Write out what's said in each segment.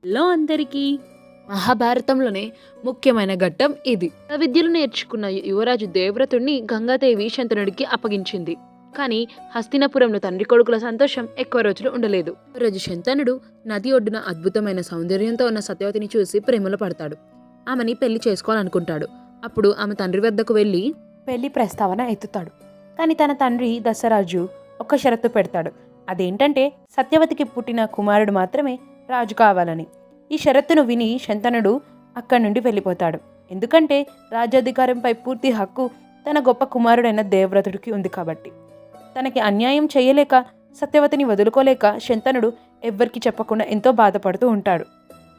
Hello అందరికీ. మహాభారతంలోనే ముఖ్యమైన ఘట్టం ఇది. విద్యలు నేర్చుకున్న యువరాజు దేవవ్రతుడిని గంగాదేవి శంతనుడికి అప్పగించింది. కానీ హస్తినాపురంలో తండ్రి కొడుకుల సంతోషం ఎక్కువ రోజులు ఉండలేదు. రోజు శంతనుడు నది ఒడ్డున అద్భుతమైన సౌందర్యంతో ఉన్న సత్యవతిని చూసి ప్రేమలో పడతాడు. ఆమెని పెళ్లి చేసుకోవాలనుకుంటాడు. అప్పుడు ఆమె తండ్రి వద్దకు వెళ్ళి పెళ్లి ప్రస్తావన ఎత్తుతాడు. కానీ తన తండ్రి దశరాజు ఒక షరతు పెడతాడు. అదేంటంటే సత్యవతికి పుట్టిన కుమారుడు మాత్రమే రాజు కావాలని. ఈ షరతును విని శంతనుడు అక్కడి నుండి వెళ్ళిపోతాడు. ఎందుకంటే రాజ్యాధికారంపై పూర్తి హక్కు తన గొప్ప కుమారుడైన దేవవ్రతుడికి ఉంది కాబట్టి. తనకి అన్యాయం చేయలేక సత్యవతిని వదులుకోలేక శంతనుడు ఎవ్వరికి చెప్పకుండా ఎంతో బాధపడుతూ ఉంటాడు.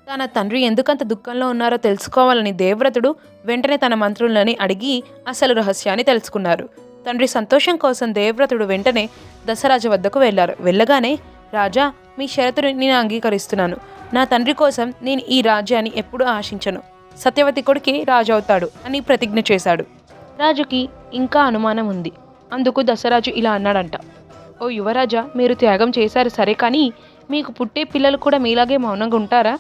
తన తండ్రి ఎందుకంత దుఃఖంలో ఉన్నారో తెలుసుకోవాలని దేవవ్రతుడు వెంటనే తన మంత్రులని అడిగి అసలు రహస్యాన్ని తెలుసుకున్నారు. తండ్రి సంతోషం కోసం దేవవ్రతుడు వెంటనే దశరాజు వద్దకు వెళ్ళారు. వెళ్ళగానే, రాజా, మీ షరతుని నేను అంగీకరిస్తున్నాను. నా తండ్రి కోసం నేను ఈ రాజ్యాన్ని ఎప్పుడూ ఆశించను. సత్యవతి కొడుకే రాజు అవుతాడు అని ప్రతిజ్ఞ చేశాడు. రాజుకి ఇంకా అనుమానం ఉంది. అందుకు దశరాజు ఇలా అన్నాడంట. ఓ యువరాజా, మీరు త్యాగం చేశారు సరే, కానీ మీకు పుట్టే పిల్లలు కూడా మీలాగే మౌనంగా ఉంటారా?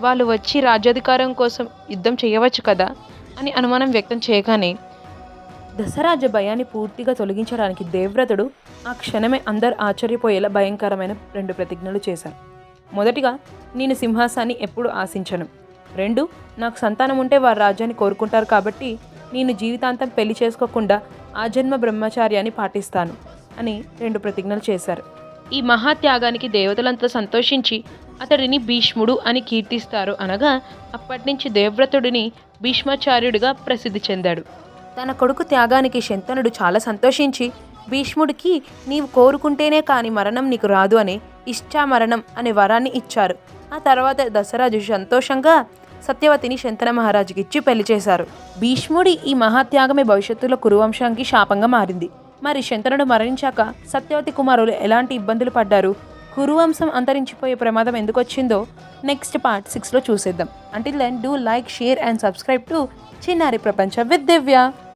వాళ్ళు వచ్చి రాజ్యాధికారం కోసం యుద్ధం చేయవచ్చు కదా అని అనుమానం వ్యక్తం చేయగానే దశరాజ భయాన్ని పూర్తిగా తొలగించడానికి దేవవ్రతుడు ఆ క్షణమే అందరు ఆశ్చర్యపోయేలా భయంకరమైన 2 ప్రతిజ్ఞలు చేశారు. మొదటిగా, నేను సింహాసాన్ని ఎప్పుడు ఆశించను. 2, నాకు సంతానం ఉంటే వారు రాజ్యాన్ని కోరుకుంటారు కాబట్టి నేను జీవితాంతం పెళ్లి చేసుకోకుండా ఆజన్మ బ్రహ్మచార్యాన్ని పాటిస్తాను అని 2 ప్రతిజ్ఞలు చేశారు. ఈ మహాత్యాగానికి దేవతలంతా సంతోషించి అతడిని భీష్ముడు అని కీర్తిస్తారు. అనగా అప్పటి నుంచి దేవవ్రతుడిని భీష్మాచార్యుడిగా ప్రసిద్ధి చెందాడు. తన కొడుకు త్యాగానికి శంతనుడు చాలా సంతోషించి భీష్ముడికి నీవు కోరుకుంటేనే కాని మరణం నీకు రాదు అని ఇష్టామరణం అనే వరాన్ని ఇచ్చారు. ఆ తర్వాత దశరాజు సంతోషంగా సత్యవతిని శంతన మహారాజుకి ఇచ్చి పెళ్లి చేశారు. భీష్ముడి ఈ మహాత్యాగమే భవిష్యత్తులో కురువంశానికి శాపంగా మారింది. మరి శంతనుడు మరణించాక సత్యవతి కుమారులు ఎలాంటి ఇబ్బందులు పడ్డారు? కురువంశం అంతరించిపోయే ప్రమాదం ఎందుకు వచ్చిందో నెక్స్ట్ పార్ట్ 6లో చూసేద్దాం. Until then do like, share and subscribe to Chinnari Prapancham with Divya.